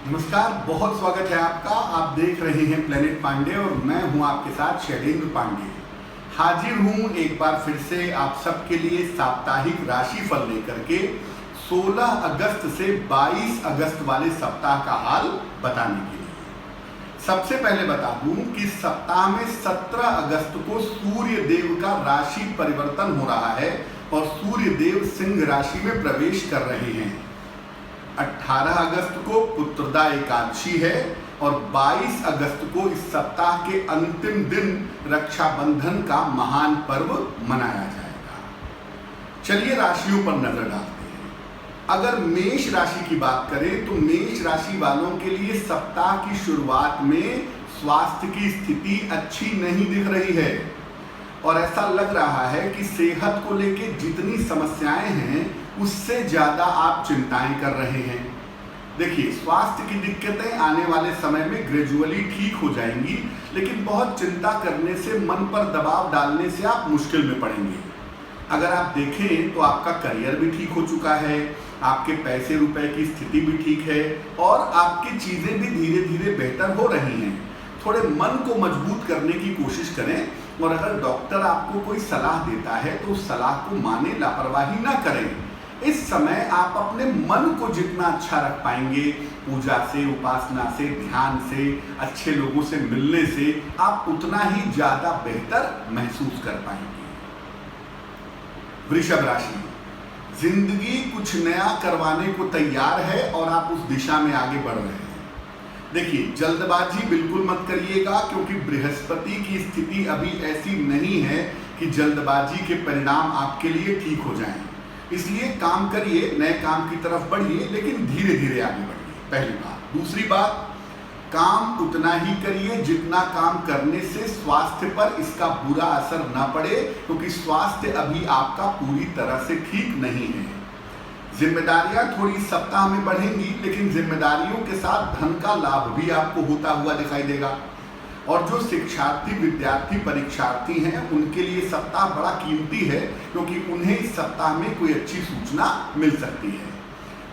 नमस्कार, बहुत स्वागत है आपका। आप देख रहे हैं प्लेनेट पांडे और मैं हूं आपके साथ शैलेंद्र पांडे। हाजिर हूं एक बार फिर से आप सबके लिए साप्ताहिक राशिफल लेकर के 16 अगस्त से 22 अगस्त वाले सप्ताह का हाल बताने के लिए। सबसे पहले बता दूं कि सप्ताह में 17 अगस्त को सूर्य देव का राशि परिवर्तन हो रहा है और सूर्य देव सिंह राशि में प्रवेश कर रहे हैं। 18 अगस्त को पुत्रदा एकादशी है और 22 अगस्त को इस सप्ताह के अंतिम दिन रक्षाबंधन का महान पर्व मनाया जाएगा। चलिए राशियों पर नजर डालते हैं। अगर मेष राशि की बात करें तो मेष राशि वालों के लिए सप्ताह की शुरुआत में स्वास्थ्य की स्थिति अच्छी नहीं दिख रही है और ऐसा लग रहा है कि सेहत को लेके जितनी समस्याएं हैं उससे ज्यादा आप चिंताएं कर रहे हैं। देखिए, स्वास्थ्य की दिक्कतें आने वाले समय में ग्रेजुअली ठीक हो जाएंगी, लेकिन बहुत चिंता करने से, मन पर दबाव डालने से आप मुश्किल में पड़ेंगे। अगर आप देखें तो आपका करियर भी ठीक हो चुका है, आपके पैसे रुपए की स्थिति भी ठीक है और आपकी चीजें भी धीरे धीरे बेहतर हो रही हैं। थोड़े मन को मजबूत करने की कोशिश करें और अगर डॉक्टर आपको कोई सलाह देता है तो उस सलाह को माने, लापरवाही ना करें। इस समय आप अपने मन को जितना अच्छा रख पाएंगे, पूजा से, उपासना से, ध्यान से, अच्छे लोगों से मिलने से, आप उतना ही ज्यादा बेहतर महसूस कर पाएंगे। वृषभ राशि, जिंदगी कुछ नया करवाने को तैयार है और आप उस दिशा में आगे बढ़ रहे हैं। देखिए, जल्दबाजी बिल्कुल मत करिएगा क्योंकि बृहस्पति की स्थिति अभी ऐसी नहीं है कि जल्दबाजी के परिणाम आपके लिए ठीक हो जाएं। इसलिए काम करिए, नए काम की तरफ बढ़िए, लेकिन धीरे धीरे आगे बढ़िए, पहली बात। दूसरी बात, काम उतना ही करिए जितना काम करने से स्वास्थ्य पर इसका बुरा असर ना पड़े, क्योंकि स्वास्थ्य अभी आपका पूरी तरह से ठीक नहीं है। जिम्मेदारियां थोड़ी सप्ताह में बढ़ेंगी, लेकिन जिम्मेदारियों के साथ धन का लाभ भी आपको होता हुआ दिखाई देगा। और जो शिक्षार्थी, विद्यार्थी, परीक्षार्थी हैं उनके लिए सप्ताह बड़ा कीमती है क्योंकि उन्हें इस सप्ताह में कोई अच्छी सूचना मिल सकती है।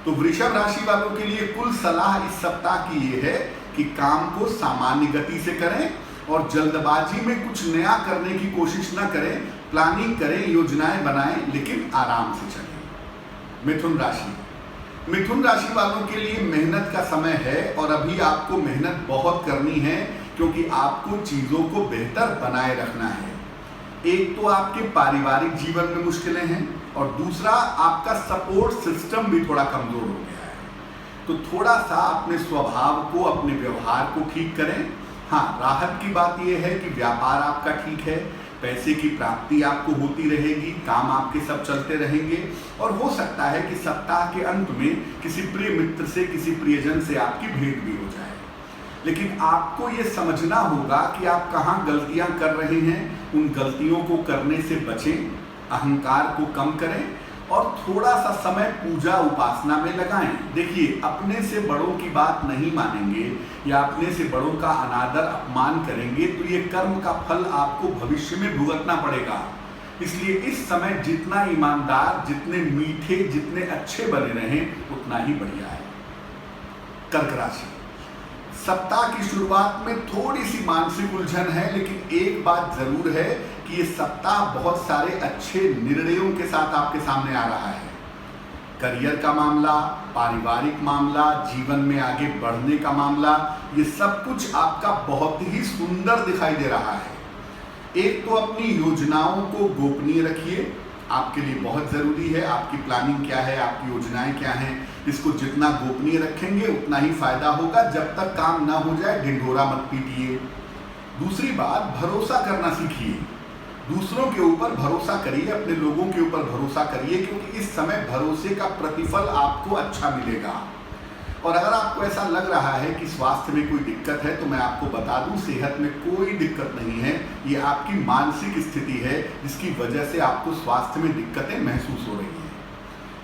तो वृषभ राशि वालों के लिए कुल सलाह इस सप्ताह की ये है कि काम को सामान्य गति से करें और जल्दबाजी में कुछ नया करने की कोशिश ना करें। प्लानिंग करें, योजनाएं बनाएं, लेकिन आराम से चलें। मिथुन राशि, मिथुन राशि वालों के लिए मेहनत का समय है और अभी आपको मेहनत बहुत करनी है क्योंकि आपको चीजों को बेहतर बनाए रखना है। एक तो आपके पारिवारिक जीवन में मुश्किलें हैं और दूसरा आपका सपोर्ट सिस्टम भी थोड़ा कमजोर हो गया है। तो थोड़ा सा अपने स्वभाव को, अपने व्यवहार को ठीक करें। हाँ, राहत की बात यह है कि व्यापार आपका ठीक है, पैसे की प्राप्ति आपको होती रहेगी, काम आपके सब चलते रहेंगे और हो सकता है कि सप्ताह के अंत में किसी प्रिय मित्र से, किसी प्रियजन से आपकी भेंट भी हो जाए। लेकिन आपको ये समझना होगा कि आप कहाँ गलतियां कर रहे हैं। उन गलतियों को करने से बचें, अहंकार को कम करें और थोड़ा सा समय पूजा उपासना में लगाएं। देखिए, अपने से बड़ों की बात नहीं मानेंगे या अपने से बड़ों का अनादर, अपमान करेंगे तो ये कर्म का फल आपको भविष्य में भुगतना पड़ेगा। इसलिए इस समय जितना ईमानदार, जितने मीठे, जितने अच्छे बने रहें उतना ही बढ़िया है। कर्क राशि, सप्ताह की शुरुआत में थोड़ी सी मानसिक उलझन है, लेकिन एक बात जरूर है कि ये सप्ताह बहुत सारे अच्छे निर्णयों के साथ आपके सामने आ रहा है। करियर का मामला, पारिवारिक मामला, जीवन में आगे बढ़ने का मामला, ये सब कुछ आपका बहुत ही सुंदर दिखाई दे रहा है। एक तो अपनी योजनाओं को गोपनीय रखिए, आपके लिए बहुत जरूरी है। आपकी प्लानिंग क्या है, आपकी योजनाएं क्या हैं, इसको जितना गोपनीय रखेंगे उतना ही फायदा होगा। जब तक काम ना हो जाए ढिंढोरा मत पीटिए। दूसरी बात, भरोसा करना सीखिए। दूसरों के ऊपर भरोसा करिए, अपने लोगों के ऊपर भरोसा करिए, क्योंकि इस समय भरोसे का प्रतिफल आपको अच्छा मिलेगा। और अगर आपको ऐसा लग रहा है कि स्वास्थ्य में कोई दिक्कत है तो मैं आपको बता दूं, सेहत में कोई दिक्कत नहीं है। ये आपकी मानसिक स्थिति है जिसकी वजह से आपको स्वास्थ्य में दिक्कतें महसूस हो रही हैं।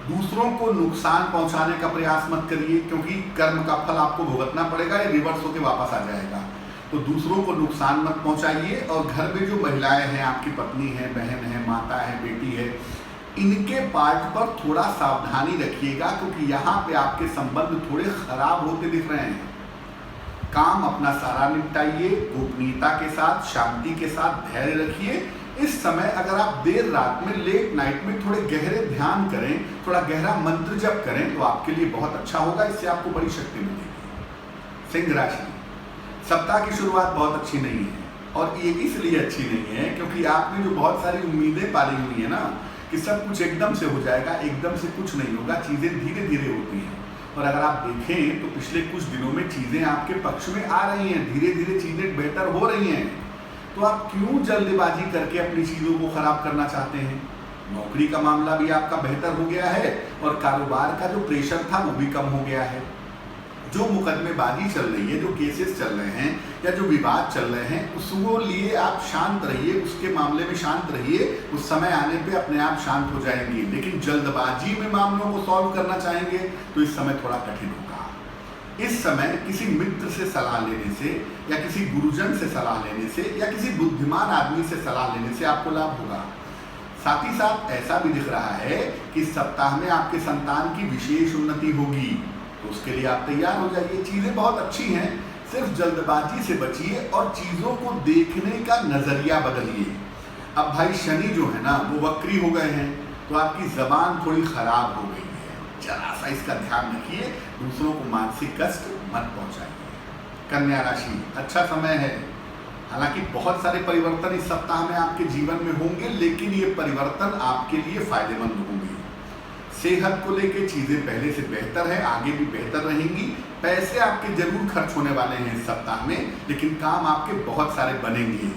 दूसरों को नुकसान पहुंचाने का प्रयास मत करिए क्योंकि कर्म का फल आपको भुगतना पड़ेगा, ये रिवर्स होकर वापस आ जाएगा। तो दूसरों को नुकसान मत पहुंचाइए और घर में जो महिलाएं हैं, आपकी पत्नी है, बहन है, माता है, बेटी है, इनके पार्ट पर थोड़ा सावधानी रखिएगा, क्योंकि यहाँ पे आपके संबंध थोड़े खराब होते दिख रहे हैं। काम अपना सारा निपटाइए, गोपनीयता के साथ, शांति के साथ, धैर्य रखिए। इस समय अगर आप देर रात में, लेट नाइट में थोड़े गहरे ध्यान करें, थोड़ा गहरा मंत्र जप करें तो आपके लिए बहुत अच्छा होगा। इससे आपको बड़ी शक्ति मिलेगी। सिंह राशि, सप्ताह की शुरुआत बहुत अच्छी नहीं है, और ये इसलिए अच्छी नहीं है क्योंकि आपने जो बहुत सारी उम्मीदें पाली हुई है ना कि सब कुछ एकदम से हो जाएगा, एकदम से कुछ नहीं होगा, चीजें धीरे धीरे होती हैं। और अगर आप देखें तो पिछले कुछ दिनों में चीजें आपके पक्ष में आ रही हैं, धीरे धीरे चीजें बेहतर हो रही हैं। तो आप क्यों जल्दबाजी करके अपनी चीजों को खराब करना चाहते हैं? नौकरी का मामला भी आपका बेहतर हो गया है, और कारोबार का जो प्रेशर था वो भी कम हो गया है। जो मुकदमेबाजी चल रही है, जो केसेस चल रहे हैं या जो विवाद चल रहे हैं, उसको लिए आप शांत रहिए, उसके मामले में शांत रहिए। उस समय आने पे अपने आप शांत हो जाएंगे। लेकिन जल्दबाजी में मामलों को सॉल्व करना चाहेंगे तो इस समय थोड़ा कठिन होगा। इस समय किसी मित्र से सलाह लेने से, या किसी गुरुजन से सलाह लेने से, या किसी बुद्धिमान आदमी से सलाह लेने से आपको लाभ होगा। साथ ही साथ ऐसा भी दिख रहा है कि इस सप्ताह में आपके संतान की विशेष उन्नति होगी, तो उसके लिए आप तैयार हो जाइए। चीजें बहुत अच्छी हैं, सिर्फ जल्दबाजी से बचिए और चीजों को देखने का नजरिया बदलिए। अब भाई शनि जो है ना वो वक्री हो गए हैं, तो आपकी जबान थोड़ी खराब हो गई है। जरा सा इसका ध्यान रखिए, दूसरों को मानसिक कष्ट मत पहुंचाइए। कन्या राशि, अच्छा समय है। हालांकि बहुत सारे परिवर्तन इस सप्ताह में आपके जीवन में होंगे, लेकिन ये परिवर्तन आपके लिए फायदेमंद होंगे। सेहत को लेके चीजें पहले से बेहतर है, आगे भी बेहतर रहेंगी। पैसे आपके जरूर खर्च होने वाले हैं इस सप्ताह में, लेकिन काम आपके बहुत सारे बनेंगे।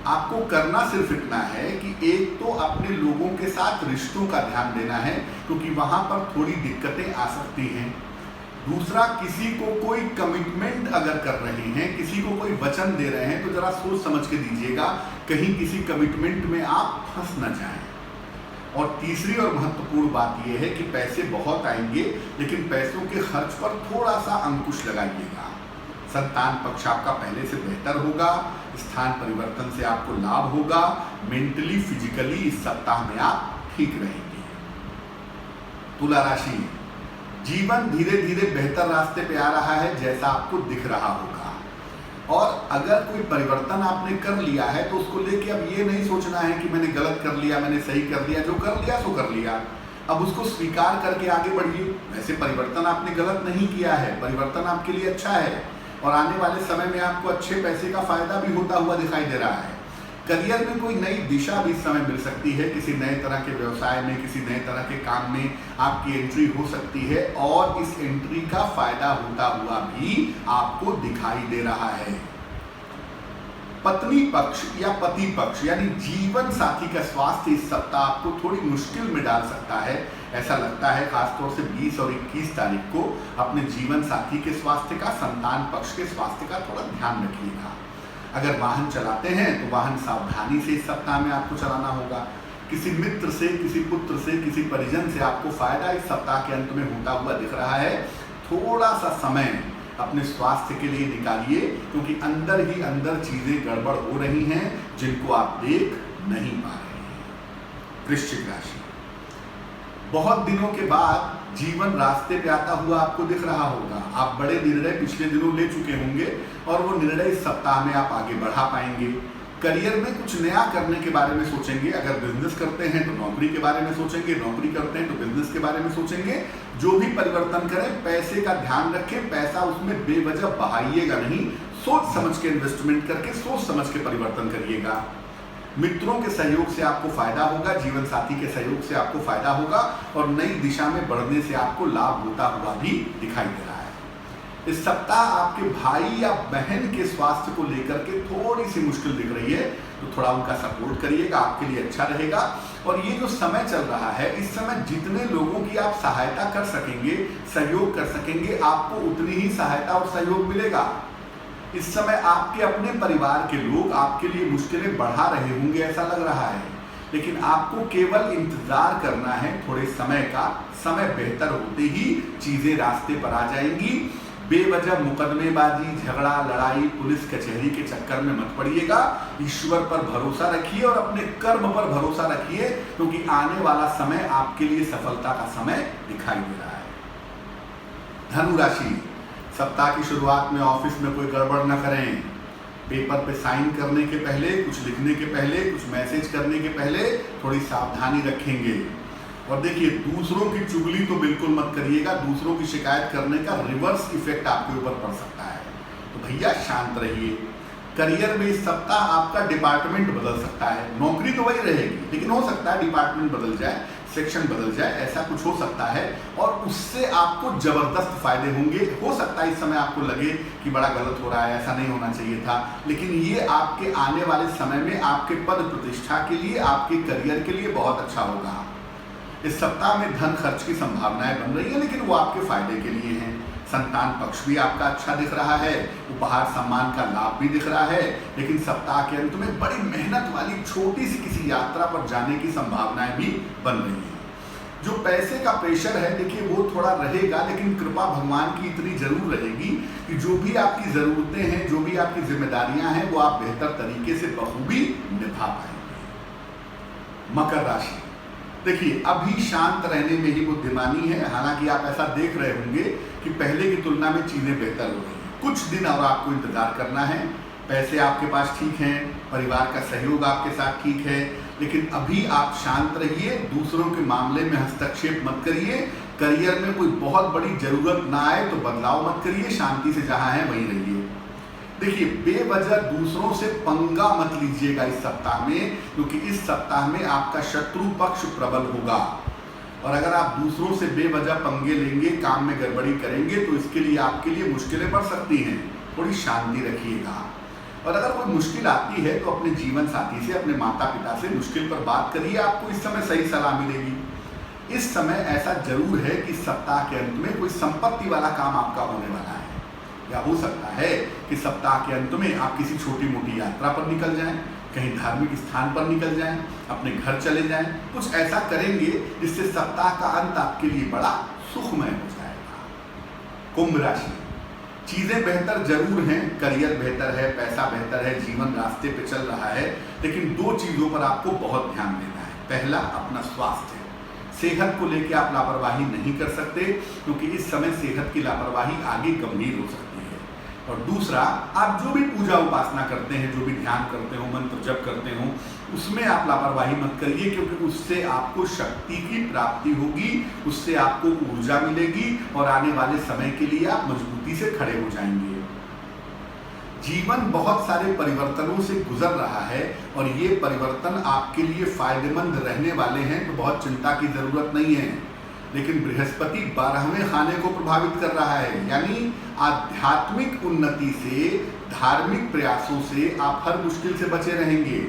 आपको करना सिर्फ इतना है कि एक तो अपने लोगों के साथ रिश्तों का ध्यान देना है, क्योंकि वहां पर थोड़ी दिक्कतें आ सकती हैं। दूसरा, किसी को कोई कमिटमेंट अगर कर रहे हैं, किसी को कोई वचन दे रहे हैं, तो जरा सोच समझ के दीजिएगा, कहीं किसी कमिटमेंट में आप फंस न जाएं। और तीसरी और महत्वपूर्ण बात यह है कि पैसे बहुत आएंगे, लेकिन पैसों के खर्च पर थोड़ा सा अंकुश लगाइएगा। संतान पक्ष आपका पहले से बेहतर होगा, स्थान परिवर्तन से आपको लाभ होगा, मेंटली फिजिकली इस सप्ताह में आप ठीक रहेंगे। तुला राशि, जीवन धीरे धीरे बेहतर रास्ते पे आ रहा है जैसा आपको दिख रहा होगा, और अगर कोई परिवर्तन आपने कर लिया है तो उसको लेके अब ये नहीं सोचना है कि मैंने गलत कर लिया, मैंने सही कर लिया। जो कर लिया सो कर लिया, अब उसको स्वीकार करके आगे बढ़िए। वैसे परिवर्तन आपने गलत नहीं किया है, परिवर्तन आपके लिए अच्छा है, और आने वाले समय में आपको अच्छे पैसे का फायदा भी होता हुआ दिखाई दे रहा है। करियर में कोई नई दिशा भी इस समय मिल सकती है, किसी नए तरह के व्यवसाय में, किसी नए तरह के काम में आपकी एंट्री हो सकती है, और इस एंट्री का फायदा होता हुआ भी आपको दिखाई दे रहा है। पत्नी पक्ष या पति पक्ष यानी जीवन साथी का स्वास्थ्य इस सप्ताह आपको थोड़ी मुश्किल में डाल सकता है। ऐसा लगता है खासतौर से 20 और 21 तारीख को अपने जीवन साथी के स्वास्थ्य का, संतान पक्ष के स्वास्थ्य का थोड़ा ध्यान रखिएगा। अगर वाहन चलाते हैं तो वाहन सावधानी से इस सप्ताह में आपको चलाना होगा। किसी मित्र से, किसी पुत्र से, किसी परिजन से आपको फायदा इस सप्ताह के अंत में होता हुआ दिख रहा है। थोड़ा सा समय अपने स्वास्थ्य के लिए निकालिए, क्योंकि अंदर ही अंदर चीजें गड़बड़ हो रही हैं जिनको आप देख नहीं पा रहे हैं। वृश्चिक राशि, बहुत दिनों के बाद जीवन रास्ते पे आता हुआ आपको दिख रहा होगा। आप बड़े निर्णय पिछले दिनों ले चुके होंगे, और वो निर्णय इस सप्ताह में आप आगे बढ़ा पाएंगे। करियर में कुछ नया करने के बारे में सोचेंगे। अगर बिजनेस करते हैं तो नौकरी के बारे में सोचेंगे, नौकरी करते हैं तो बिजनेस के बारे में सोचेंगे। जो भी परिवर्तन करें, पैसे का ध्यान रखें, पैसा उसमें बेवजह बहाइएगा नहीं, सोच समझ के इन्वेस्टमेंट करके सोच समझ के परिवर्तन करिएगा। मित्रों के सहयोग से आपको फायदा होगा, जीवन साथी के सहयोग से आपको फायदा होगा, और नई दिशा में बढ़ने से आपको लाभ होता हुआ भी दिखाई दे रहा है। इस सप्ताह आपके भाई या बहन के स्वास्थ्य को लेकर के थोड़ी सी मुश्किल दिख रही है, तो थोड़ा उनका सपोर्ट करिएगा, आपके लिए अच्छा रहेगा। और ये जो समय चल रहा है, इस समय जितने लोगों की आप सहायता कर सकेंगे, सहयोग कर सकेंगे, आपको उतनी ही सहायता और सहयोग मिलेगा। इस समय आपके अपने परिवार के लोग आपके लिए मुश्किलें बढ़ा रहे होंगे, ऐसा लग रहा है, लेकिन आपको केवल इंतजार करना है थोड़े समय का। समय बेहतर होते ही चीजें रास्ते पर आ जाएंगी। बेवजह मुकदमेबाजी, झगड़ा, लड़ाई, पुलिस कचहरी के चक्कर में मत पड़िएगा। ईश्वर पर भरोसा रखिए और अपने कर्म पर भरोसा रखिए, क्योंकि आने वाला समय आपके लिए सफलता का समय दिखाई दे रहा है। धनु राशि, सप्ताह की शुरुआत में ऑफिस में कोई गड़बड़ न करें। पेपर पे साइन करने के पहले, कुछ लिखने के पहले, कुछ मैसेज करने के पहले थोड़ी सावधानी रखेंगे। और देखिए, दूसरों की चुगली तो बिल्कुल मत करिएगा। दूसरों की शिकायत करने का रिवर्स इफेक्ट आपके ऊपर पड़ सकता है, तो भैया शांत रहिए। करियर में इस सप्ताह आपका डिपार्टमेंट बदल सकता है। नौकरी तो वही रहेगी, लेकिन हो सकता है डिपार्टमेंट बदल जाए, सेक्शन बदल जाए, ऐसा कुछ हो सकता है। और उससे आपको जबरदस्त फायदे होंगे। हो सकता है इस समय आपको लगे कि बड़ा गलत हो रहा है, ऐसा नहीं होना चाहिए था, लेकिन ये आपके आने वाले समय में आपके पद प्रतिष्ठा के लिए, आपके करियर के लिए बहुत अच्छा होगा। इस सप्ताह में धन खर्च की संभावनाएं बन रही है, लेकिन वो आपके फायदे के लिए हैं। संतान पक्ष भी आपका अच्छा दिख रहा है, उपहार सम्मान का लाभ भी दिख रहा है, लेकिन सप्ताह के अंत में बड़ी मेहनत वाली छोटी सी किसी यात्रा पर जाने की संभावनाएं भी बन रही हैं। जो पैसे का प्रेशर है, देखिए वो थोड़ा रहेगा, लेकिन कृपा भगवान की इतनी जरूर रहेगी कि जो भी आपकी ज़रूरतें हैं, जो भी आपकी जिम्मेदारियां हैं, वो आप बेहतर तरीके से बखूबी निभा पाएंगे। मकर राशि, देखिए अभी शांत रहने में ही बुद्धिमानी है। हालांकि आप ऐसा देख रहे होंगे कि पहले की तुलना में चीज़ें बेहतर हो रही हैं। कुछ दिन और आपको इंतजार करना है। पैसे आपके पास ठीक हैं, परिवार का सहयोग आपके साथ ठीक है, लेकिन अभी आप शांत रहिए। दूसरों के मामले में हस्तक्षेप मत करिए। करियर में कोई बहुत बड़ी जरूरत ना आए तो बदलाव मत करिए। शांति से जहां है वहीं रहिए। देखिए, बेवजह दूसरों से पंगा मत लीजिएगा इस सप्ताह में, क्योंकि इस सप्ताह में आपका शत्रु पक्ष प्रबल होगा। और अगर आप दूसरों से बेवजह पंगे लेंगे, काम में गड़बड़ी करेंगे, तो इसके लिए आपके लिए मुश्किलें बढ़ सकती हैं। थोड़ी शांति रखिएगा। और अगर कोई मुश्किल आती है तो अपने जीवन साथी से, अपने माता पिता से मुश्किल पर बात करिए। आपको इस समय सही सलाह मिलेगी। इस समय ऐसा जरूर है कि सप्ताह के अंत में कोई संपत्ति वाला काम आपका होने वाला है, या हो सकता है कि सप्ताह के अंत में आप किसी छोटी मोटी यात्रा पर निकल जाएं, कहीं धार्मिक स्थान पर निकल जाएं, अपने घर चले जाएं। कुछ ऐसा करेंगे जिससे सप्ताह का अंत आपके लिए बड़ा सुखमय हो जाएगा। कुंभ राशि, चीज़ें बेहतर जरूर हैं, करियर बेहतर है, पैसा बेहतर है, जीवन रास्ते पे चल रहा है, लेकिन दो चीज़ों पर आपको बहुत ध्यान देना है। पहला, अपना स्वास्थ्य। सेहत को लेकर आप लापरवाही नहीं कर सकते, क्योंकि इस समय सेहत की लापरवाही आगे गंभीर हो सकती है। और दूसरा, आप जो भी पूजा उपासना करते हैं, जो भी ध्यान करते हो, मंत्र जप करते हो, उसमें आप लापरवाही मत करिए, क्योंकि उससे आपको शक्ति की प्राप्ति होगी, उससे आपको ऊर्जा मिलेगी और आने वाले समय के लिए आप मजबूती से खड़े हो जाएंगे। जीवन बहुत सारे परिवर्तनों से गुजर रहा है और ये परिवर्तन आपके लिए फायदेमंद रहने वाले हैं, तो बहुत चिंता की जरूरत नहीं है। लेकिन बृहस्पति 12वें खाने को प्रभावित कर रहा है, यानी आध्यात्मिक उन्नति से, धार्मिक प्रयासों से आप हर मुश्किल से बचे रहेंगे।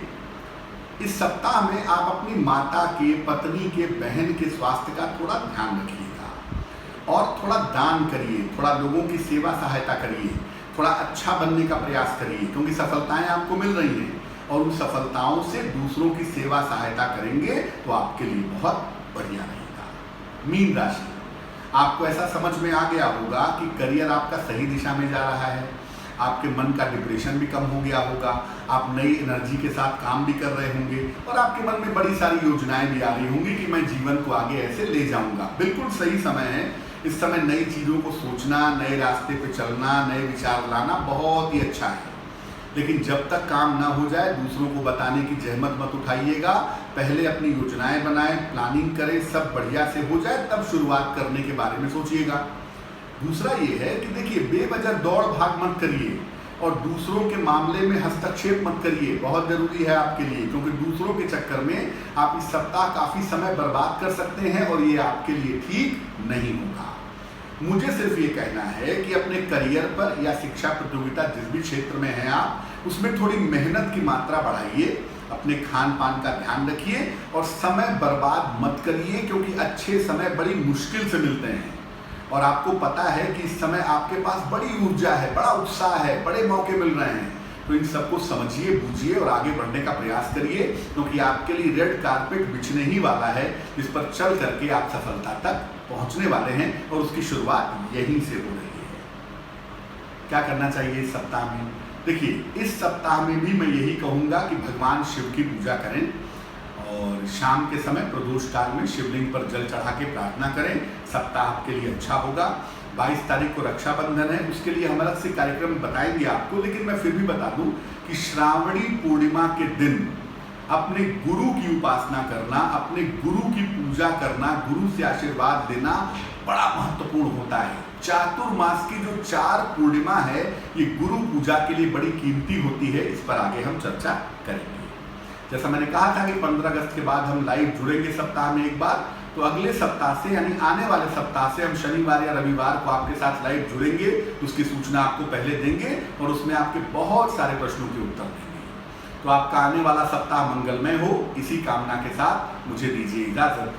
इस सप्ताह में आप अपनी माता के, पत्नी के, बहन के स्वास्थ्य का थोड़ा ध्यान रखिएगा और थोड़ा दान करिए, थोड़ा लोगों की सेवा सहायता करिए, थोड़ा अच्छा बनने का प्रयास करिए, क्योंकि सफलताएं आपको मिल रही हैं और उन सफलताओं से दूसरों की सेवा सहायता करेंगे तो आपके लिए बहुत बढ़िया रहेगा। मीन राशि, आपको ऐसा समझ में आ गया होगा कि करियर आपका सही दिशा में जा रहा है, आपके मन का डिप्रेशन भी कम हो गया होगा, आप नई एनर्जी के साथ काम भी कर रहे होंगे और आपके मन में बड़ी सारी योजनाएं भी आ रही होंगी कि मैं जीवन को आगे ऐसे ले जाऊंगा। बिल्कुल सही समय है। इस समय नई चीज़ों को सोचना, नए रास्ते पे चलना, नए विचार लाना बहुत ही अच्छा है। लेकिन जब तक काम ना हो जाए, दूसरों को बताने की जहमत मत उठाइएगा। पहले अपनी योजनाएं बनाएं, प्लानिंग करें, सब बढ़िया से हो जाए तब शुरुआत करने के बारे में सोचिएगा। दूसरा ये है कि देखिए, बेवजह दौड़ भाग मत करिए और दूसरों के मामले में हस्तक्षेप मत करिए। बहुत जरूरी है आपके लिए, क्योंकि दूसरों के चक्कर में आप इस सप्ताह काफ़ी समय बर्बाद कर सकते हैं और ये आपके लिए ठीक नहीं होगा। मुझे सिर्फ ये कहना है कि अपने करियर पर या शिक्षा प्रतियोगिता जिस भी क्षेत्र में हैं आप, उसमें थोड़ी मेहनत की मात्रा बढ़ाइए, अपने खान पान का ध्यान रखिए और समय बर्बाद मत करिए, क्योंकि अच्छे समय बड़ी मुश्किल से मिलते हैं। और आपको पता है कि इस समय आपके पास बड़ी ऊर्जा है, बड़ा उत्साह है, बड़े मौके मिल रहे हैं, तो इन सबको समझिए, बूझिए और आगे बढ़ने का प्रयास करिए, क्योंकि आपके लिए रेड कारपेट बिछने ही वाला है, जिस पर चल करके आप सफलता तक पहुंचने वाले हैं और उसकी शुरुआत यहीं से हो रही है। क्या करना चाहिए इस सप्ताह में? देखिए, इस सप्ताह में भी मैं यही कहूँगा कि भगवान शिव की पूजा करें और शाम के समय प्रदोष काल में शिवलिंग पर जल चढ़ा के प्रार्थना करें। सप्ताह आपके लिए अच्छा होगा। 22 तारीख को रक्षाबंधन है, उसके लिए हम अलग से कार्यक्रम बताएंगे आपको, लेकिन मैं फिर भी बता दूं कि श्रावणी पूर्णिमा के दिन अपने गुरु की उपासना करना, अपने गुरु की पूजा करना, गुरु से आशीर्वाद लेना बड़ा महत्वपूर्ण होता है। चातुर्मास की जो 4 पूर्णिमा है, ये गुरु पूजा के लिए बड़ी कीमती होती है। इस पर आगे हम चर्चा करेंगे। जैसा मैंने कहा था कि 15 अगस्त के बाद हम लाइव जुड़ेंगे सप्ताह में एक बार, तो अगले सप्ताह से यानी आने वाले सप्ताह से हम शनिवार या रविवार को आपके साथ लाइव जुड़ेंगे। उसकी सूचना आपको पहले देंगे और उसमें आपके बहुत सारे प्रश्नों के उत्तर देंगे। तो आपका आने वाला सप्ताह मंगलमय हो, इसी कामना के साथ मुझे दीजिए इजाजत।